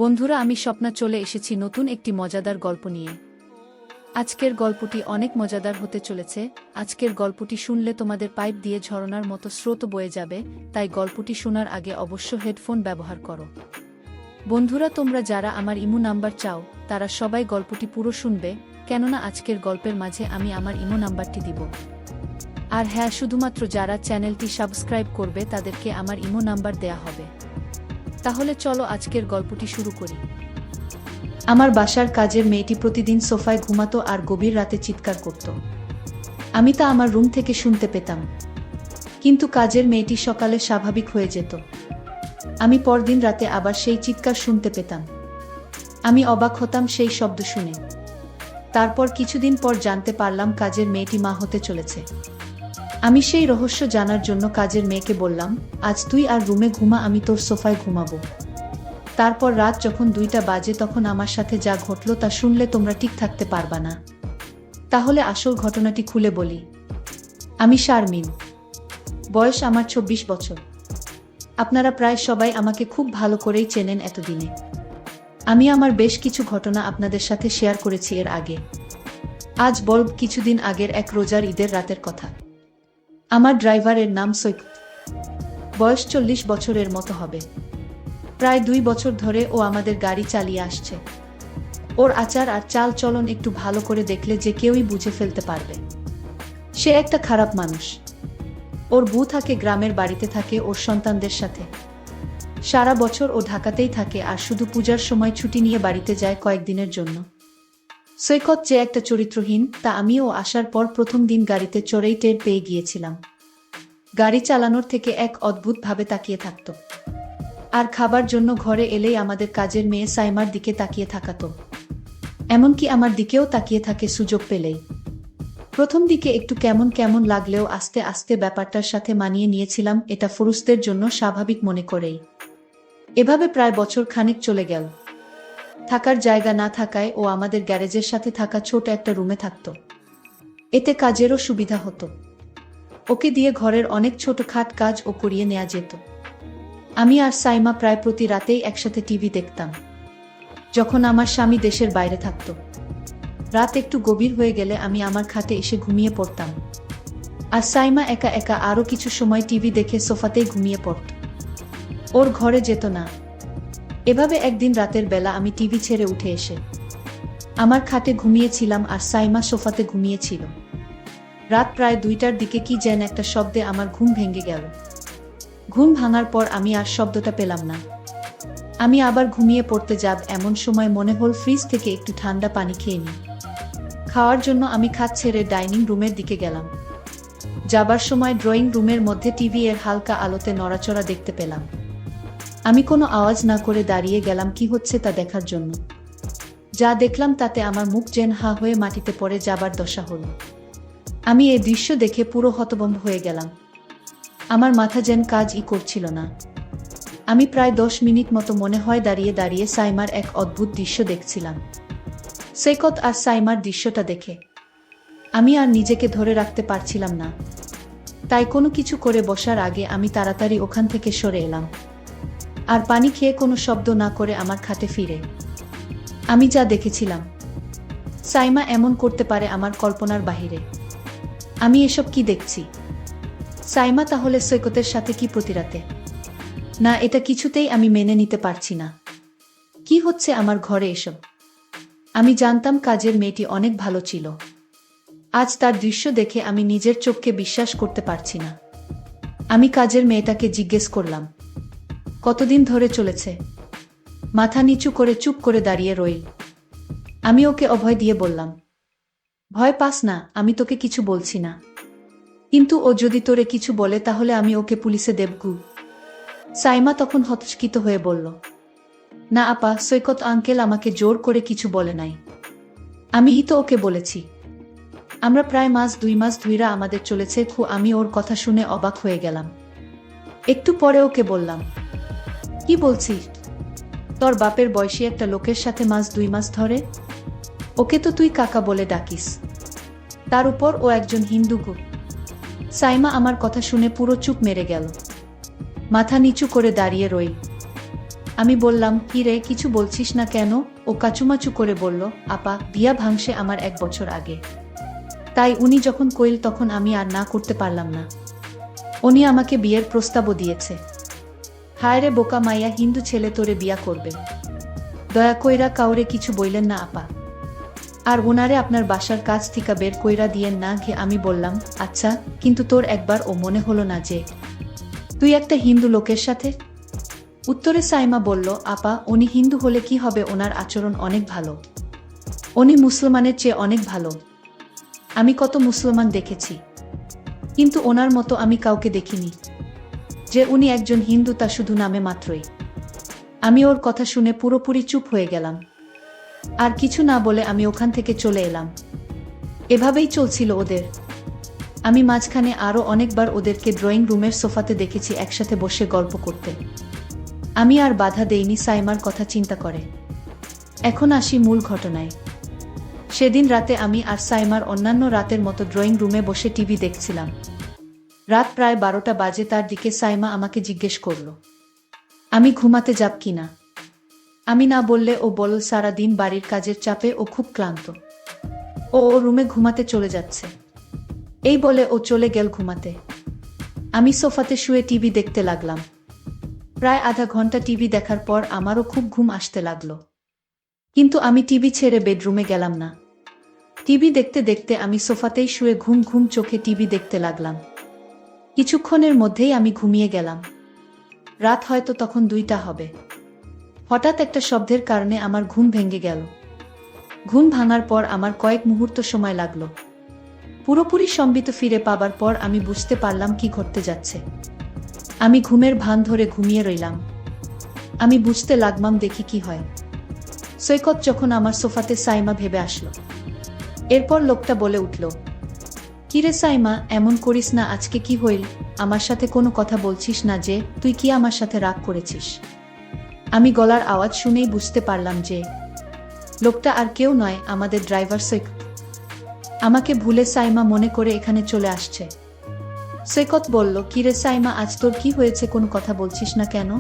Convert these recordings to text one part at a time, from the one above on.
বন্ধুরা, আমি স্বপ্না চলে এসেছি নতুন একটি মজাদার গল্প নিয়ে। আজকের গল্পটি অনেক মজাদার হতে চলেছে। আজকের গল্পটি শুনলে তোমাদের পাইপ দিয়ে ঝরনার মতো স্রোত বয়ে যাবে, তাই গল্পটি শোনার আগে অবশ্য হেডফোন ব্যবহার করো। বন্ধুরা, তোমরা যারা আমার ইমো নাম্বার চাও তারা সবাই গল্পটি পুরো শুনবে, কেননা আজকের গল্পের মাঝে আমি আমার ইমো নাম্বারটি দিব। আর হ্যাঁ, শুধুমাত্র যারা চ্যানেলটি সাবস্ক্রাইব করবে তাদেরকে আমার ইমো নাম্বার দেয়া হবে। তাহলে চলো আজকের গল্পটি শুরু করি। আমার বাসার কাজের মেয়েটি প্রতিদিন সোফায় ঘুমাতো আর গভীর রাতে চিৎকার করত। আমি তা আমার রুম থেকে শুনতে পেতাম, কিন্তু কাজের মেয়েটি সকালে স্বাভাবিক হয়ে যেত। আমি পরদিন রাতে আবার সেই চিৎকার শুনতে পেতাম। আমি অবাক হতাম সেই শব্দ শুনে। তারপর কিছুদিন পর জানতে পারলাম কাজের মেয়েটি মা হতে চলেছে। আমি সেই রহস্য জানার জন্য কাজের মেয়েকে বললাম, আজ তুই আর রুমে ঘুমা, আমি তোর সোফায় ঘুমাবো। তারপর রাত যখন 2টা বাজে তখন আমার সাথে যা ঘটল তা শুনলে তোমরা ঠিক থাকতে পারবা না। তাহলে আসল ঘটনাটি খুলে বলি। আমি শারমিন, বয়স আমার 24 বছর। আপনারা প্রায় সবাই আমাকে খুব ভালো করেই চেনেন এতদিনে। আমি আমার বেশ কিছু ঘটনা আপনাদের সাথে শেয়ার করেছি এর আগে। আজ বলব কিছুদিন আগের এক রোজার ঈদের রাতের কথা। আমার ড্রাইভারের নাম সৈকত। বয়স 40 বছরের মতো হবে। প্রায় 2 বছর ধরে ও আমাদের গাড়ি চালিয়ে আসছে। ওর আচার আর চাল চলন একটু ভালো করে দেখলে যে কেউই বুঝে ফেলতে পারবে সে একটা খারাপ মানুষ। ওর বউ থাকে গ্রামের বাড়িতে, থাকে ওর সন্তানদের সাথে। সারা বছর ও ঢাকাতেই থাকে আর শুধু পূজার সময় ছুটি নিয়ে বাড়িতে যায় কয়েকদিনের জন্য। সৈকত যে একটা চরিত্রহীন তা আমিও আসার পর প্রথম দিন গাড়িতে চড়েই টের পেয়ে গিয়েছিলাম। গাড়ি চালানোর থেকে এক অদ্ভুত ভাবে তাকিয়ে থাকত, আর খাবার জন্য ঘরে এলেই আমাদের কাজের মেয়ে সাইমার দিকে তাকিয়ে থাকাতো। এমনকি আমার দিকেও তাকিয়ে থাকে সুযোগ পেলেই। প্রথম দিকে একটু কেমন কেমন লাগলেও আস্তে আস্তে ব্যাপারটার সাথে মানিয়ে নিয়েছিলাম, এটা পুরুষদের জন্য স্বাভাবিক মনে করেই। এভাবে প্রায় বছর খানেক চলে গেল। থাকার জায়গা না থাকায় ও আমাদের গ্যারেজের সাথে থাকা ছোট একটা রুমে থাকত। এতে কাজেরও সুবিধা হতো। ওকে দিয়ে ঘরের অনেক ছোটখাট কাজ ও করিয়ে নেওয়া যেত। আমি আর সাইমা প্রায় প্রতি রাতেই একসাথে টিভি দেখতাম, যখন আমার স্বামী দেশের বাইরে থাকত। রাত একটু গভীর হয়ে গেলে আমি আমার খাটে এসে ঘুমিয়ে পড়তাম, আর সাইমা একা একা আরও কিছু সময় টিভি দেখে সোফাতেই ঘুমিয়ে পড়ত। ওর ঘরে যেত না। এভাবে একদিন রাতের বেলা আমি টিভি ছেড়ে উঠে এসে আমার খাটে ঘুমিয়েছিলাম আর সাইমা সোফাতে ঘুমিয়েছিল। রাত প্রায় 2টার দিকে কি যেন একটা শব্দে আমার ঘুম ভেঙে গেল। ঘুম ভাঙার পর আমি আর শব্দটা পেলাম না। আমি আবার ঘুমিয়ে পড়তে যাব এমন সময় মনে হল ফ্রিজ থেকে একটু ঠান্ডা পানি খেয়ে নিই। খাওয়ার জন্য আমি খাট ছেড়ে ডাইনিং রুমের দিকে গেলাম। যাবার সময় ড্রয়িং রুমের মধ্যে টিভি এর হালকা আলোতে নড়াচড়া দেখতে পেলাম। আমি কোনো আওয়াজ না করে দাঁড়িয়ে গেলাম কি হচ্ছে তা দেখার জন্য। যা দেখলাম তাতে আমার মুখ যেন হা হয়ে মাটিতে পড়ে যাবার দশা হল। আমি এই দৃশ্য দেখে পুরো হতভম্ব হয়ে গেলাম। আমার মাথা যেন কাজই করছিল না। আমি প্রায় 10 মিনিট মতো মনে হয় দাঁড়িয়ে দাঁড়িয়ে সাইমার এক অদ্ভুত দৃশ্য দেখছিলাম। সৈকত আর সাইমার দৃশ্যটা দেখে আমি আর নিজেকে ধরে রাখতে পারছিলাম না। তাই কোনো কিছু করে বসার আগে আমি তাড়াতাড়ি ওখান থেকে সরে এলাম, আর পানি খেয়ে কোনো শব্দ না করে আমার খাটে ফিরে। আমি যা দেখেছিলাম সাইমা এমন করতে পারে আমার কল্পনার বাহিরে। আমি এসব কি দেখছি? সাইমা তাহলে সৈকতের সাথে কি প্রতিরাতে? না, এটা কিছুতেই আমি মেনে নিতে পারছি না। কি হচ্ছে আমার ঘরে এসব? আমি জানতাম কাজের মেয়েটি অনেক ভালো ছিল। আজ তার দৃশ্য দেখে আমি নিজের চোখকে বিশ্বাস করতে পারছি না। আমি কাজের মেয়েটাকে জিজ্ঞেস করলাম, কতদিন ধরে চলেছে? মাথা নিচু করে চুপ করে দাঁড়িয়ে রইল। আমি ওকে অভয় দিয়ে বললাম, ভয় পাস না, আমি তোকে কিছু বলছি না। কিন্তু ও যদি তোরে কিছু বলে তাহলে আমি ওকে পুলিশে দেবগু। সাইমা তখন হতচকিত হয়ে বলল, না আপা, সৈকত আঙ্কেল আমাকে জোর করে কিছু বলে নাই। আমি তো ওকে বলেছি। আমরা প্রায় 2 মাস ধইরা আমাদের চলেছে আমি ওর কথা শুনে অবাক হয়ে গেলাম। একটু পরে ওকে বললাম, কি বলছিস? তোর বাপের বয়সী একটা লোকের সাথে 2 মাস ধরে? ওকে তো তুই কাকা বলে ডাকিস। তার উপর ও একজন হিন্দু গো। সাইমা আমার কথা শুনে পুরো চুপ মেরে গেল, মাথা নিচু করে দাঁড়িয়ে রইল। আমি বললাম, কি রে, কিছু বলছিস না কেন? ও কাচুমাচু করে বলল, আপা, বিয়া ভাঙছে আমার 1 বছর আগে। তাই উনি যখন কইল তখন আমি আর না করতে পারলাম না। উনি আমাকে বিয়ের প্রস্তাবও দিয়েছে। হায় রে বোকা মাইয়া, হিন্দু ছেলে তোরে বিয়া করবে? দয়া কইরা কাউরে কিছু বইলেন না আপা। আর ওনারে আপনার বাসার কাছ থেকে বের কইরা দিয়েন না। ঘে আমি বললাম, আচ্ছা, কিন্তু তোর একবার ও মনে হলো না যে তুই একটা হিন্দু লোকের সাথে? উত্তরে সাইমা বলল, আপা, উনি হিন্দু হলে কি হবে, ওনার আচরণ অনেক ভালো। উনি মুসলমানের চেয়ে অনেক ভালো। আমি কত মুসলমান দেখেছি, কিন্তু ওনার মতো আমি কাউকে দেখিনি। যে উনি একজন হিন্দু তা শুধু নামে মাত্রই। আমি ওর কথা শুনে পুরোপুরি চুপ হয়ে গেলাম। আর কিছু না বলে আমি ওখান থেকে চলে এলাম। এভাবেই চলছিল ওদের। আমি মাঝখানে আরও অনেকবার ওদেরকে ড্রয়িং রুমের সোফাতে দেখেছি একসাথে বসে গল্প করতে। আমি আর বাধা দেইনি সাইমার কথা চিন্তা করে। এখন আসি মূল ঘটনায়। সেদিন রাতে আমি আর সাইমার অন্যান্য রাতের মতো ড্রয়িং রুমে বসে টিভি দেখছিলাম। রাত প্রায় 12টা বাজে। তার দিকে সাইমা আমাকে জিজ্ঞেস করল, আমি ঘুমাতে যাব কিনা। আমি না বললে ও বলল, সারা দিন বাড়ির কাজের চাপে ও খুব ক্লান্ত। ও রুমে ঘুমাতে চলে যাচ্ছে। এই বলে ও চলে গেল ঘুমাতে। আমি সোফাতে শুয়ে টিভি দেখতে লাগলাম। প্রায় আধা ঘন্টা টিভি দেখার পর আমারও খুব ঘুম আসতে লাগলো। কিন্তু আমি টিভি ছেড়ে বেডরুমে গেলাম না। টিভি দেখতে দেখতে আমি সোফাতেই শুয়ে ঘুম ঘুম চোখে টিভি দেখতে লাগলাম। কিছুক্ষণের মধ্যেই আমি ঘুমিয়ে গেলাম। রাত হয়তো তখন 2টা হবে। হঠাৎ একটা শব্দের কারণে আমার ঘুম ভেঙে গেল। ঘুম ভাঙার পর আমার কয়েক মুহূর্ত সময় লাগলো। পুরোপুরি সম্বিত ফিরে পাবার পর আমি বুঝতে পারলাম কি ঘটতে যাচ্ছে। আমি ঘুমের ভান ধরে ঘুমিয়ে রইলাম। আমি বুঝতে লাগলাম দেখি কি হয়। সৈকত যখন আমার সোফাতে সাইমা ভেবে আসলো। এরপর লোকটা বলে উঠল, কিরে সাইমা, এমন করিস না, আজকে কি হইল? আমার সাথে কোনো কথা বলছিস না যে? তুই কি আমার সাথে রাগ করেছিস? আমি গলার আওয়াজ শুনেই বুঝতে পারলাম যে লোকটা আর কেউ নয়, আমাদের ড্রাইভার সৈকত। আমাকে ভুলে সাইমা মনে করে এখানে চলে আসছে। সৈকত বলল, কিরে সাইমা, আজ তোর কি হয়েছে, কোনো কথা বলছিস না কেন?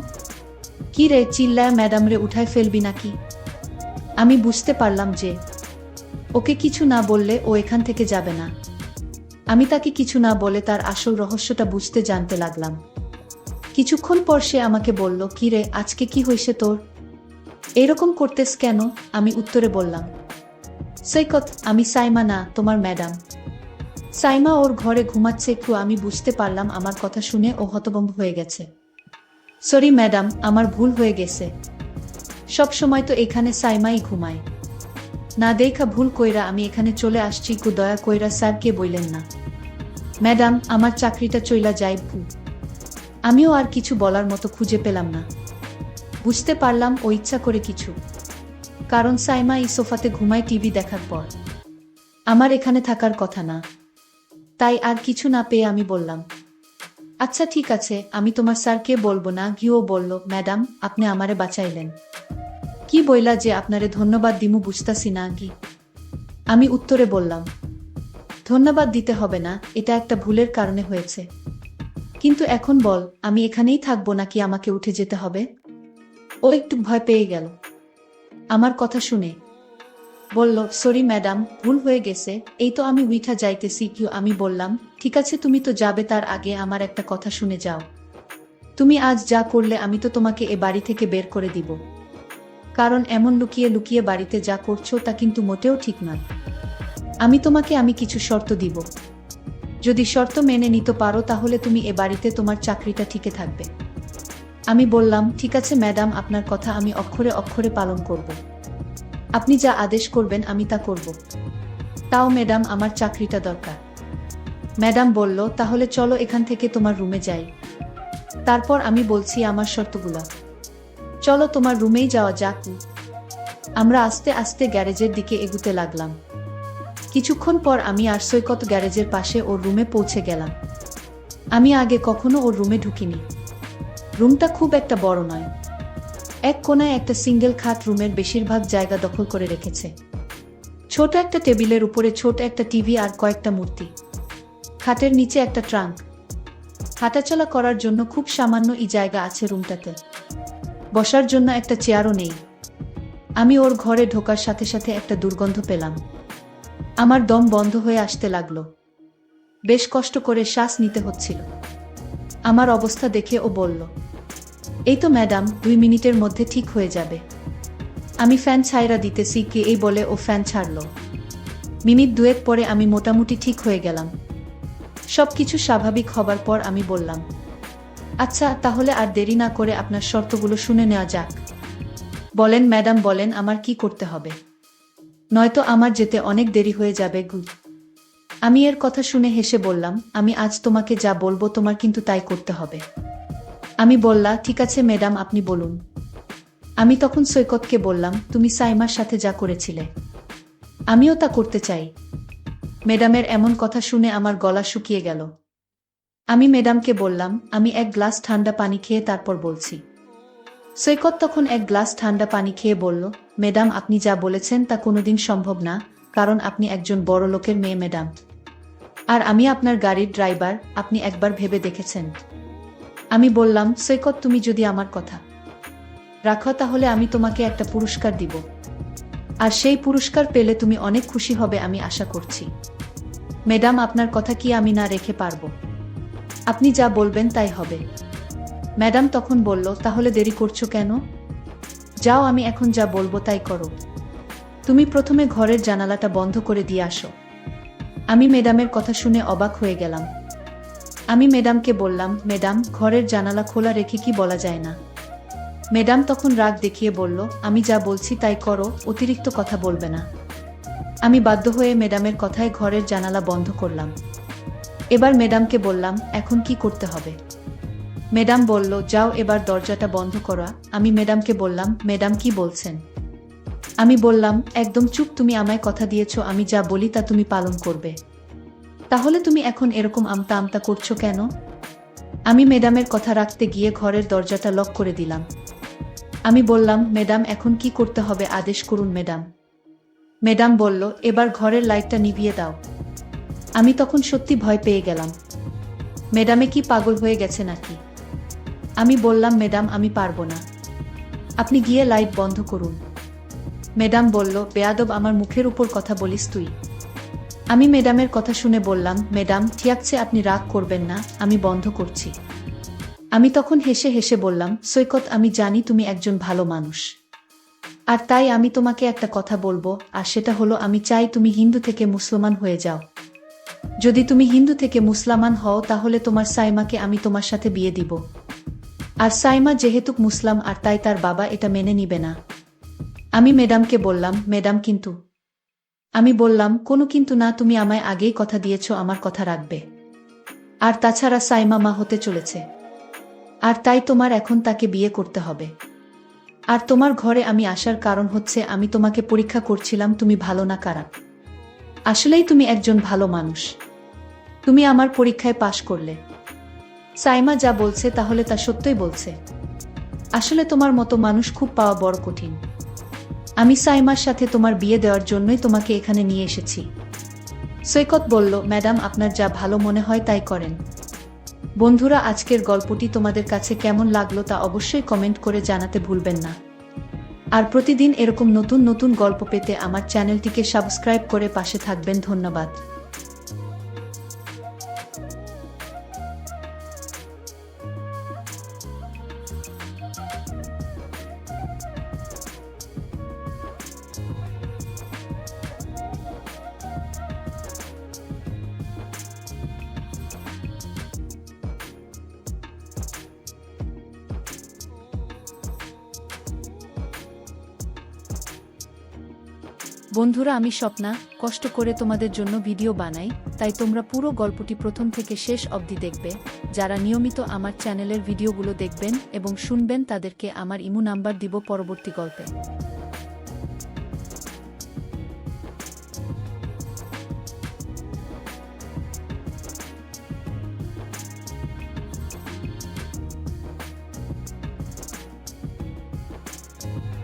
কি রে, চিল্লায় ম্যাডাম রে উঠায় ফেলবি নাকি? আমি বুঝতে পারলাম যে ওকে কিছু না বললে ও এখান থেকে যাবে না। আমি তাকে কিছু না বলে তার আসল রহস্যটা বুঝতে জানতে লাগলাম। কিছুক্ষণ পর সে আমাকে বলল, কি রে, আজকে কি হয়েছে তোর? এরকম করতেস কেন? আমি উত্তরে বললাম, সৈকত, আমি সাইমা না, তোমার ম্যাডাম। সাইমা ওর ঘরে ঘুমাচ্ছে। একটু আমি বুঝতে পারলাম আমার কথা শুনে ও হতভম্ব হয়ে গেছে। সরি ম্যাডাম, আমার ভুল হয়ে গেছে। সব সময় তো এখানে সাইমাই ঘুমায়। না দেখা ভুল কইরা আমি এখানে চলে আসছি। কু দয়া কইরা স্যারকে বইলেন না। ম্যাডাম, আমার চাকরিটা চইলা যাই। আমিও আর কিছু বলার মতো খুঁজে পেলাম না। বুঝতে পারলাম ও ইচ্ছা করে কিছু। কারণ সাইমা এই সোফাতে ঘুমায় টিভি দেখার পর। আমার এখানে থাকার কথা না। তাই আর কিছু না পেয়ে আমি বললাম, আচ্ছা ঠিক আছে, আমি তোমার স্যারকে বলবো না। গিয়েও বলল, ম্যাডাম, আপনি আমারে বাঁচাইলেন। কি বইলা যে আপনারে ধন্যবাদ দিমু বুঝতাছি না গি। আমি উত্তরে বললাম, ধন্যবাদ দিতে হবে না, এটা একটা ভুলের কারণে হয়েছে। কিন্তু এখন বল, আমি এখানেই থাকবো নাকি আমাকে উঠে যেতে হবে? ও একটু ভয় পেয়ে গেল আমার কথা শুনে। বলল, সরি ম্যাডাম, ভুল হয়ে গেছে, এই তো আমি উইঠা যাইতেছি। কিউ আমি বললাম, ঠিক আছে, তুমি তো যাবে, তার আগে আমার একটা কথা শুনে যাও। তুমি আজ যা করলে আমি তো তোমাকে এ বাড়ি থেকে বের করে দিব। কারণ এমন লুকিয়ে লুকিয়ে বাড়িতে যা করছো তা কিন্তু মোটেও ঠিক নয়। আমি কিছু শর্ত দিব। যদি শর্ত মেনে নিতে পারো তাহলে তুমি এ বাড়িতে তোমার চাকরিটা টিকে থাকবে। আমি বললাম, ঠিক আছে ম্যাডাম, আপনার কথা আমি অক্ষরে অক্ষরে পালন করব। আপনি যা আদেশ করবেন আমি তা করব। তাও ম্যাডাম, আমার চাকরিটা দরকার। ম্যাডাম বলল, তাহলে চলো এখান থেকে তোমার রুমে যাই। তারপর আমি বলছি আমার শর্তগুলো। চলো তোমার রুমেই যাওয়া যাক। আমরা আস্তে আস্তে গ্যারেজের দিকে এগুতে লাগলাম। কিছুক্ষণ পর আমি আর সৈকত গ্যারেজের পাশে ওর রুমে পৌঁছে গেলাম। আমি আগে কখনো ওর রুমে ঢুকিনি। রুমটা খুব একটা বড় নয়। এক কোণায় একটা সিঙ্গেল খাট রুমের বেশিরভাগ জায়গা দখল করে রেখেছে। ছোট একটা টেবিলের উপরে ছোট একটা টিভি আর কয়েকটা মূর্তি। খাটের নিচে একটা ট্রাঙ্ক। হাঁটাচলা করার জন্য খুব সামান্য জায়গা আছে রুমটাতে। বসার জন্য একটা চেয়ারও নেই। আমি ওর ঘরে ঢোকার সাথে সাথে একটা দুর্গন্ধ পেলাম। আমার দম বন্ধ হয়ে আসতে লাগলো। বেশ কষ্ট করে শ্বাস নিতে হচ্ছিল। আমার অবস্থা দেখে ও বলল, এই তো ম্যাডাম, 2 মিনিটের মধ্যে ঠিক হয়ে যাবে। আমি ফ্যান ছাইরা দিতেছি কি এই বলে ও ফ্যান ছাড়ল। মিনিট 2 পরে আমি মোটামুটি ঠিক হয়ে গেলাম। সবকিছু স্বাভাবিক হবার পর আমি বললাম, আচ্ছা তাহলে আর দেরি না করে আপনার শর্তগুলো শুনে নেওয়া যাক। বলেন ম্যাডাম, বলেন আমার কি করতে হবে, নয়তো আমার যেতে অনেক দেরি হয়ে যাবে। আমি এর কথা শুনে হেসে বললাম, আমি আজ তোমাকে যা বলবো তোমার কিন্তু তাই করতে হবে। আমি বললাম, ঠিক আছে ম্যাডাম, আপনি বলুন। আমি তখন সৈকতকে বললাম, তুমি সাইমার সাথে যা করেছিলে আমিও তা করতে চাই। ম্যাডামের এমন কথা শুনে আমার গলা শুকিয়ে গেল। আমি ম্যাডামকে বললাম, আমি 1 গ্লাস ঠান্ডা পানি খেয়ে তারপর বলছি। সৈকত তখন 1 গ্লাস ঠান্ডা পানি খেয়ে বলল, ম্যাডাম আপনি যা বলেছেন তা কোনোদিন সম্ভব না, কারণ আপনি একজন বড় লোকের মেয়ে ম্যাডাম। আর আমি আপনার গাড়ির ড্রাইভার, আপনি একবার ভেবে দেখেছেন? আমি বললাম, সৈকত তুমি যদি আমার কথা রাখো তাহলে আমি তোমাকে একটা পুরস্কার দিব, আর সেই পুরস্কার পেলে তুমি অনেক খুশি হবে আমি আশা করছি। ম্যাডাম আপনার কথা কি আমি না রেখে পারবো? আপনি যা বলবেন তাই হবে। ম্যাডাম তখন বলল, তাহলে দেরি করছো কেন? যাও, আমি এখন যা বলবো তাই করো। তুমি প্রথমে ঘরের জানালাটা বন্ধ করে দিয়ে আসো। আমি ম্যাডামের কথা শুনে অবাক হয়ে গেলাম। আমি ম্যাডামকে বললাম, ম্যাডাম ঘরের জানালা খোলা রেখে কি বলা যায় না? ম্যাডাম তখন রাগ দেখিয়ে বলল, আমি যা বলছি তাই করো, অতিরিক্ত কথা বলবে না। আমি বাধ্য হয়ে ম্যাডামের কথায় ঘরের জানালা বন্ধ করলাম। এবার ম্যাডামকে বললাম, এখন কি করতে হবে? ম্যাডাম বলল, যাও এবার দরজাটা বন্ধ করা। আমি ম্যাডামকে বললাম, ম্যাডাম কি বলছেন? আমি বললাম, একদম চুপ, তুমি আমায় কথা দিয়েছো আমি যা বলি তা তুমি পালন করবে। তাহলে তুমি এখন এরকম আমতা আমতা করছো কেন? আমি ম্যাডামের কথা রাখতে গিয়ে ঘরের দরজাটা লক করে দিলাম। আমি বললাম, ম্যাডাম এখন কি করতে হবে আদেশ করুন ম্যাডাম। ম্যাডাম বলল, এবার ঘরের লাইটটা নিভিয়ে দাও। আমি তখন সত্যি ভয় পেয়ে গেলাম। ম্যাডামে কি পাগল হয়ে গেছে নাকি? আমি বললাম, ম্যাডাম আমি পারবো না, আপনি গিয়ে লাইট বন্ধ করুন। ম্যাডাম বলল, বেয়াদব, আমার মুখের উপর কথা বলিস তুই? আমি ম্যাডামের কথা শুনে বললাম, ম্যাডাম ঠিক আছে, আপনি রাগ করবেন না, আমি বন্ধ করছি। আমি তখন হেসে হেসে বললাম, সৈকত আমি জানি তুমি একজন ভালো মানুষ, আর তাই আমি তোমাকে একটা কথা বলবো, আর সেটা হলো আমি চাই তুমি হিন্দু থেকে মুসলমান হয়ে যাও। যদি তুমি হিন্দু থেকে মুসলমান হও তাহলে তোমার সাইমাকে আমি তোমার সাথে বিয়ে দিব। আর সাইমা যেহেতু মুসলাম আর তাই তার বাবা এটা মেনে নিবে না। আমি ম্যাডামকে বললাম, ম্যাডাম কিন্তু। আমি বললাম, কোনো কিন্তু না, তুমি আমায় আগেই কথা দিয়েছো আমার কথা রাখবে। আর তাছাড়া সাইমা মা হতে চলেছে, আর তাই তোমার এখন তাকে বিয়ে করতে হবে। আর তোমার ঘরে আমি আসার কারণ হচ্ছে আমি তোমাকে পরীক্ষা করছিলাম তুমি ভালো না খারাপ। আসলেই তুমি একজন ভালো মানুষ, তুমি আমার পরীক্ষায় পাশ করলে। সাইমা যা বলছে তাহলে তা সত্যই বলছে। আসলে তোমার মতো মানুষ খুব পাওয়া বড় কঠিন। আমি সাইমার সাথে তোমার বিয়ে দেওয়ার জন্যই তোমাকে এখানে নিয়ে এসেছি। সৈকত বলল, ম্যাডাম আপনার যা ভালো মনে হয় তাই করেন। বন্ধুরা, আজকের গল্পটি তোমাদের কাছে কেমন লাগলো তা অবশ্যই কমেন্ট করে জানাতে ভুলবেন না। আর প্রতিদিন এরকম নতুন নতুন গল্প পেতে আমার চ্যানেলটিকে সাবস্ক্রাইব করে পাশে থাকবেন। ধন্যবাদ। বন্ধুরা, আমি স্বপ্না কষ্ট করে তোমাদের জন্য ভিডিও বানাই, তাই তোমরা পুরো গল্পটি প্রথম থেকে শেষ অবধি দেখবে। যারা নিয়মিত আমার চ্যানেলের ভিডিওগুলো দেখবেন এবং শুনবেন তাদেরকে আমার ইমো নাম্বার দিব পরবর্তী গল্পে।